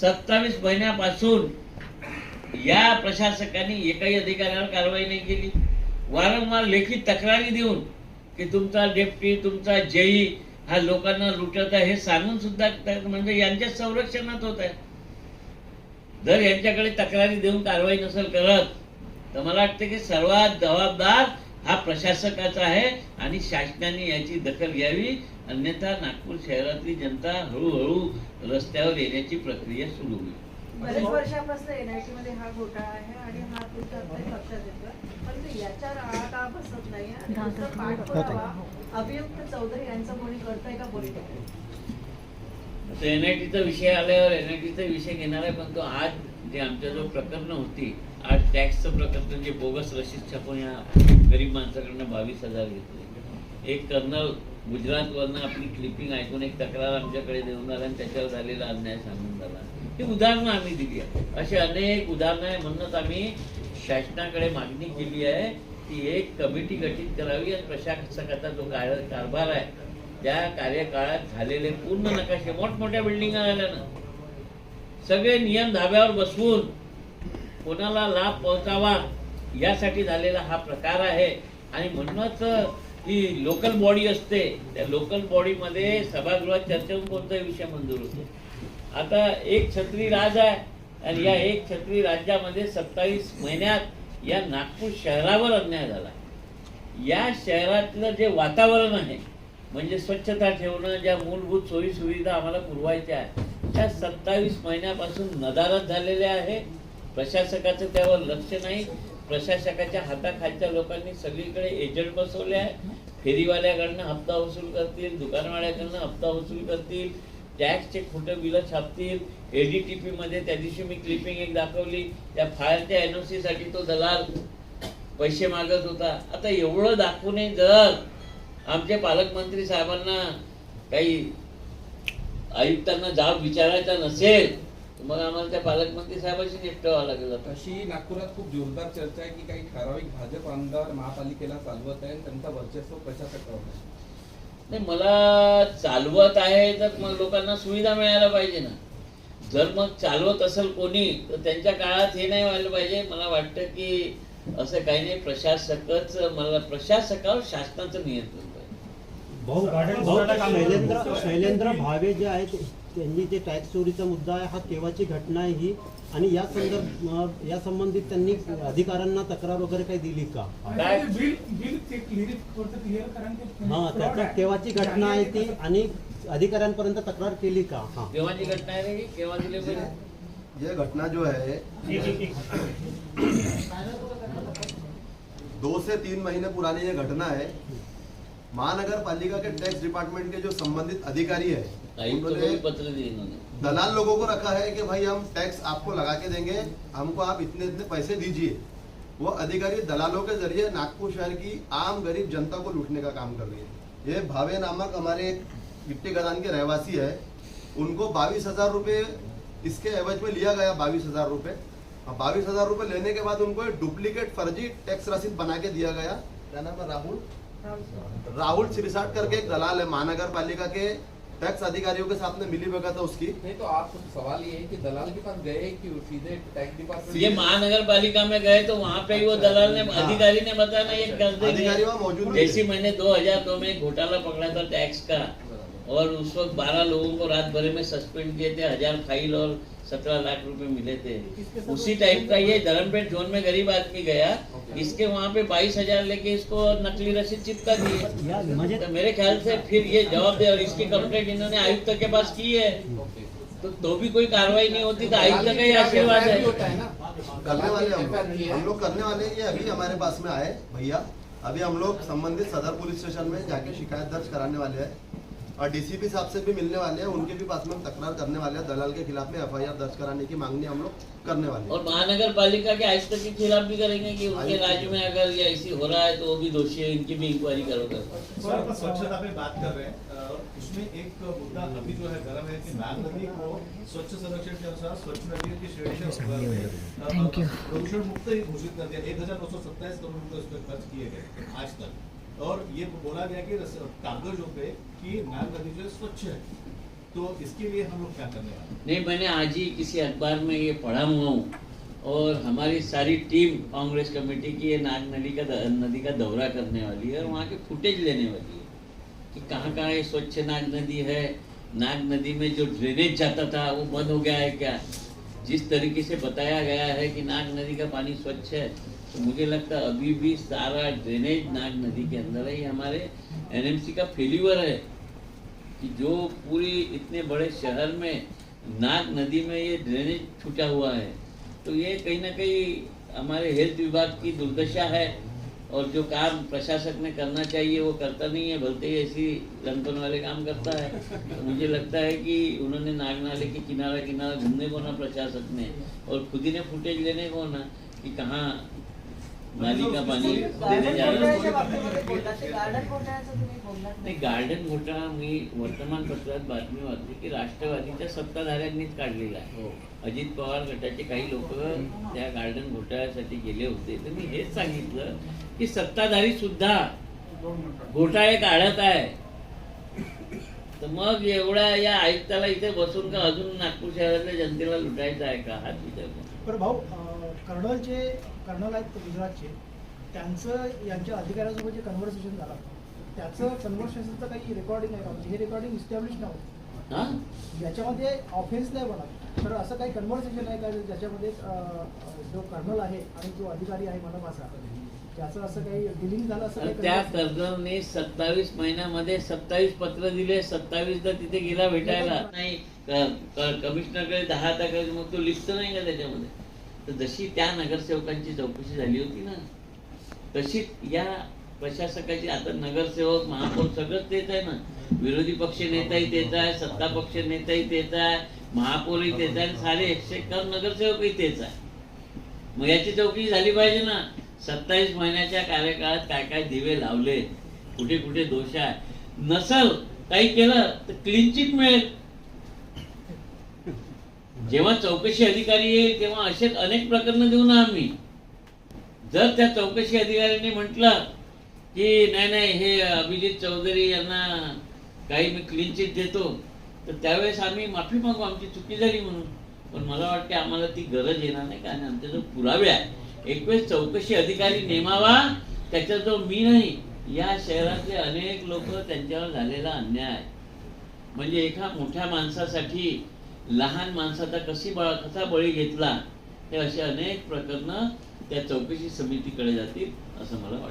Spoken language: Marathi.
27 महिन्यापासून या प्रशासकांनी एकाही अधिकाऱ्यावर कारवाई नाही केली. वारंवार लेखी तक्रारी देऊन की तुमचा डेप्टी, तुमचा जेई हा लोकांना लुटत आहे हे सांगून सुद्धा म्हणजे यांच्या संरक्षणात होत आहे. जर यांच्याकडे तक्रारी देऊन कारवाई नसेल करत तर मला वाटतं की सर्वात जबाबदार हा प्रशासकाचा आहे आणि शासनाने याची दखल घ्यावी. अन्यथा नागपूर शहरातली जनता हळूहळू रस्त्यावर येण्याची प्रक्रिया सुरू होईल. बरेच वर्षापासून एनआयटी मध्ये हा घोटाळा आहे आणि हा तुमच्या लक्षात येतो, परंतु याच्यावर आळा का बसत नाही आणि पाठपुरावा अभियुक्त चौधरी यांचं कोणी करतंय का पॉलिटिकली? एनआयटीचा विषय आल्यावर एनआयटीचा विषय घेणार आहे, पण तो आज जे आमच्याजवळ प्रकरण होती, आज टॅक्सचं प्रकरण जे बोगस रशीद छापून या गरीब माणसाकडनं 22,000 घेतले. एक कर्नल गुजरातवरनं आपली क्लिपिंग ऐकून एक तक्रार आमच्याकडे देऊन आला आणि त्याच्यावर झालेला अन्याय सांगून झाला. ही उदाहरणं आम्ही दिली आहे. अशी अनेक उदाहरणं आहे. म्हणूनच आम्ही शासनाकडे मागणी केली आहे की एक कमिटी गठीत करावी आणि प्रशासकाचा जो कारभार आहे त्या कार्यकाळात झालेले पूर्ण नकाशे, मोठमोठ्या बिल्डिंग झाल्यानं सगळे नियम धाब्यावर बसवून कोणाला लाभ पोहोचावा यासाठी झालेला हा प्रकार आहे. आणि म्हणूनच ही लोकल बॉडी असते, त्या लोकल बॉडीमध्ये सभागृहात चर्चा होऊन कोणताही विषय मंजूर होतो. आता एक छत्री राज आहे आणि या एक छत्री राज्यामध्ये 27 महिन्यात या नागपूर शहरावर अन्याय झाला. या शहरातलं जे वातावरण आहे म्हणजे स्वच्छता ठेवणं, ज्या मूलभूत सोयी सुविधा आम्हाला पुरवायच्या आहेत त्या 27 महिन्यापासून नदारद झालेल्या आहे. प्रशासकाचं त्यावर लक्ष नाही. प्रशासकाच्या हाताखालच्या लोकांनी सगळीकडे एजंट बसवले आहे. फेरीवाल्याकडनं हप्ता वसूल करतील, दुकानवाल्याकडनं हप्ता वसूल करतील, टॅक्सचे खोटं बिलं छापतील. एडीटीपी मध्ये त्या दिवशी मी क्लिपिंग एक दाखवली, त्या फायरच्या एनओसी साठी तो दलाल पैसे मागत होता. आता एवढं दाखवूनही जर आमचे पालकमंत्री साहेबांना काही आयुक्तांना जाब विचारायचा नसेल मग आम्हाला त्या पालकमंत्री साहेबांशी निपटावं लागेल. अशी नागपुरात खूप जोरदार चर्चा आहे की काही ठराविक भाजप आमदार महापालिकेला चालवत आहे, त्यांचा वर्चस्व प्रशासकावर नाही. मला चालवत आहे तर मग लोकांना सुविधा मिळायला पाहिजे ना. जर मग चालवत असेल कोणी तर त्यांच्या काळात हे नाही व्हायला पाहिजे. मला वाटतं की असं काही नाही. प्रशासकावर शासनाचं नियंत्रण पाहिजे. शैलेंद्र भावे जे आहेत त्यांनी ते टॅक्स चोरीचा मुद्दा आहे, हा केव्हाची घटना आहे ही आणि या संबंधित त्यांनी अधिकाऱ्यांना तक्रार वगैरे काही दिली का? हा, त्याच्या केव्हाची घटना आहे ती आणि अधिकाऱ्यांपर्यंत तक्रार केली का? हा, केव्हाची घटना आहे रे? केव्हा दिले पाहिजे? ये घटना जो है 2 से 3 महीने पुरानी ये घटना है. महानगर पालिका के टैक्स डिपार्टमेंट के जो संबंधित अधिकारी है उन्होंने पत्र दिए, दलाल लोगों को रखा है कि भाई हम टैक्स आपको लगा के देंगे, हमको आप इतने इतने पैसे दीजिए. वो अधिकारी दलालों के जरिए नागपुर शहर की आम गरीब जनता को लूटने का काम कर रही है. ये भावे नामक हमारे एक गिट्टी गदान के रहवासी है, उनको 22,000 रुपये इसके एवज में लिया गया. 22,000 रुपये 22,000 रुपये लेने के बाद उनको एक डुप्लीकेट फर्जी टैक्स रसीद बना के दिया गया. क्या नाम है? राहुल सिरसाट करके एक दलाल है. महानगर पालिका के टैक्स अधिकारियों के साथ में मिली भगत है उसकी. नहीं तो आप सवाल ये है कि दलाल के पास गए कि सीधे टैक्स डिपार्टमेंट? ये महानगर पालिका में गए तो वहाँ पे ही वो दलाल ने अधिकारी ने बताया ना, ये अधिकारी वहाँ मौजूद. जैसे मैंने 2002 में घोटाला पकड़ा था टैक्स का और उस वक्त 12 लोगों को रात भर में सस्पेंड किए थे, 1000 फाइल और 17 लाख रुपए मिले थे. उसी टाइप का ये धर्मपेट जोन में गरीब आदमी गया, इसके वहाँ पे 22,000 लेके इसको नकली रसीद चिपका दी है. तो मेरे ख्याल से फिर ये जवाब दे और इसकी कंप्लेंट इन्होंने आयुक्त के पास की है तो भी कोई कार्रवाई नहीं होती तो आयुक्त का ही आशीर्वाद है. करने वाले हम लोग करने वाले. ये अभी हमारे पास में आए भैया, अभी हम लोग संबंधित सदर पुलिस स्टेशन में जाके शिकायत दर्ज कराने वाले हैं और डीसीपी साहब से भी मिलने वाले हैं. उनके भी पास में हम तकरार करने वाले हैं. दलाल के खिलाफ में एफआईआर दर्ज कराने की मांगनी हम लोग करने वाले हैं. और महानगर पालिका के आयुक्त के खिलाफ भी करेंगे कि उनके राज्य में अगर ये ऐसी हो रहा है तो वो भी दोषी है, इनकी भी इंक्वायरी करोगे. स्वच्छता पे बात कर रहे हैं, उसमें एक मुद्दा अभी जो है गर्म है कि नाग नदी को स्वच्छ सर्वेक्षण के अनुसार स्वच्छ नदी की श्रेणी में प्रदूषण मुक्त ही घोषित कर दिया. 1927 करोड़ रुपए उस पर खर्च किए गए आज तक और ये बोला गया कि कागजों पे कि नाग नदी जो है स्वच्छ है. तो इसके लिए हम लोग क्या करने वाले हैं? नहीं, मैंने आज ही किसी अखबार में ये पढ़ा हुआ हूँ और हमारी सारी टीम कांग्रेस कमेटी की ये नाग नदी का दौरा करने वाली है और वहाँ के फुटेज लेने वाली है कि कहाँ कहाँ ये स्वच्छ नाग नदी है, नाग नदी में जो ड्रेनेज जाता था वो बंद हो गया है क्या। जिस तरीके से बताया गया है कि नाग नदी का पानी स्वच्छ है, तो मुझे लगता है अभी भी सारा ड्रेनेज नाग नदी के अंदर है। ये हमारे एनएमसी का फेल्यूर है कि जो पूरी इतने बड़े शहर में नाग नदी में ये ड्रेनेज छूटा हुआ है, तो ये कहीं ना कहीं हमारे हेल्थ विभाग की दुर्दशा है और जो काम प्रशासक ने करना चाहिए वो करता नहीं है, बल्कि ऐसी लंपन वाले काम करता है। तो मुझे लगता है कि उन्होंने नाग नाले के किनारा किनारा घूमने को ना प्रशासक ने और खुद ही ने फुटेज लेने को ना कि कहाँ नाली का पानी देने जा रहा है। गार्डन घोटाळ्याचं तुम्ही बोललात नाही, गार्डन घोटाळा मी वर्तमानपत्रात बातमी वाचली की राष्ट्रवादीच्या सत्ताधाऱ्यांनीच काढलेला आहे. अजित पवार गटाचे काही लोक त्या गार्डन घोटाळ्यासाठी गेले होते. तर मी हेच सांगितलं की सत्ताधारी सुद्धा घोटाळे काढत आहे, तर मग एवढ्या या आयुक्ताला इथे बसून का अजून नागपूर शहरातल्या जनतेला लुटायचं आहे का, हाच विचार करा. पण भाऊ कर्नल आहेत गुजरातचे, त्यांचं यांच्या अधिकाऱ्यांसोबत जे कन्व्हर्सेशन झालं त्याचं कन्व्हर्सेशनचं काही रेकॉर्डिंग आहे का? म्हणजे हे रेकॉर्डिंग इस्टॅब्लिश नव्हतं, हा, याच्यामध्ये ऑफेन्स नाही बनत, तर असं काही कन्व्हर्सेशन आहे का ज्याच्यामध्ये जो कर्नल आहे आणि जो अधिकारी आहे मनपाचा त्याचं असं काही डिलिंग झालं असं काही त्या conversation? कर्नलने 27 महिन्यामध्ये 27 पत्र दिले, 27दा तिथे गेला भेटायला नाही. कमिशनरकडे 10 तक्रारी, मग तो लिस्ट नाही का त्याच्यामध्ये. तर जशी त्या नगरसेवकांची चौकशी झाली होती ना, तशी या प्रशासकाची, आता नगरसेवक महापौर सगळंच तेच आहे ना, विरोधी पक्ष नेताही तेच आहे, सत्ता पक्ष नेताही तेच आहे, महापौरही तेच आहे, सारे 101 नगरसेवकही तेच आहे. मग याची चौकशी झाली पाहिजे ना. 27 महिन्याच्या कार्यकाळात काय काय दिवे लावले, कुठे कुठे दोष आहे, नसल काही केलं तर क्लीन चिट मिळेल. जेव्हा चौकशी अधिकारी येईल तेव्हा असे अनेक प्रकरण देऊ ना आम्ही. जर त्या चौकशी अधिकाऱ्यांनी म्हटलं की नाही नाही हे अभिजित चौधरी यांना काही मी क्लीन चिट देतो, तर त्यावेळेस आम्ही माफी मागू, आमची चुकी झाली म्हणून. पण मला वाटते आम्हाला ती गरज येणार नाही, कारण आमचे जो पुरावे आहे. एक वेळेस चौकशी अधिकारी नेमावा, त्याच्या जो मी नाही, या शहरातले अनेक लोक त्यांच्यावर झालेला अन्याय, म्हणजे एका मोठ्या माणसासाठी लहान माणसाचा कसा बळी घेतला, हे असे अनेक प्रकरण त्या चौकशी समितीकडे जातील असं मला वाटतं.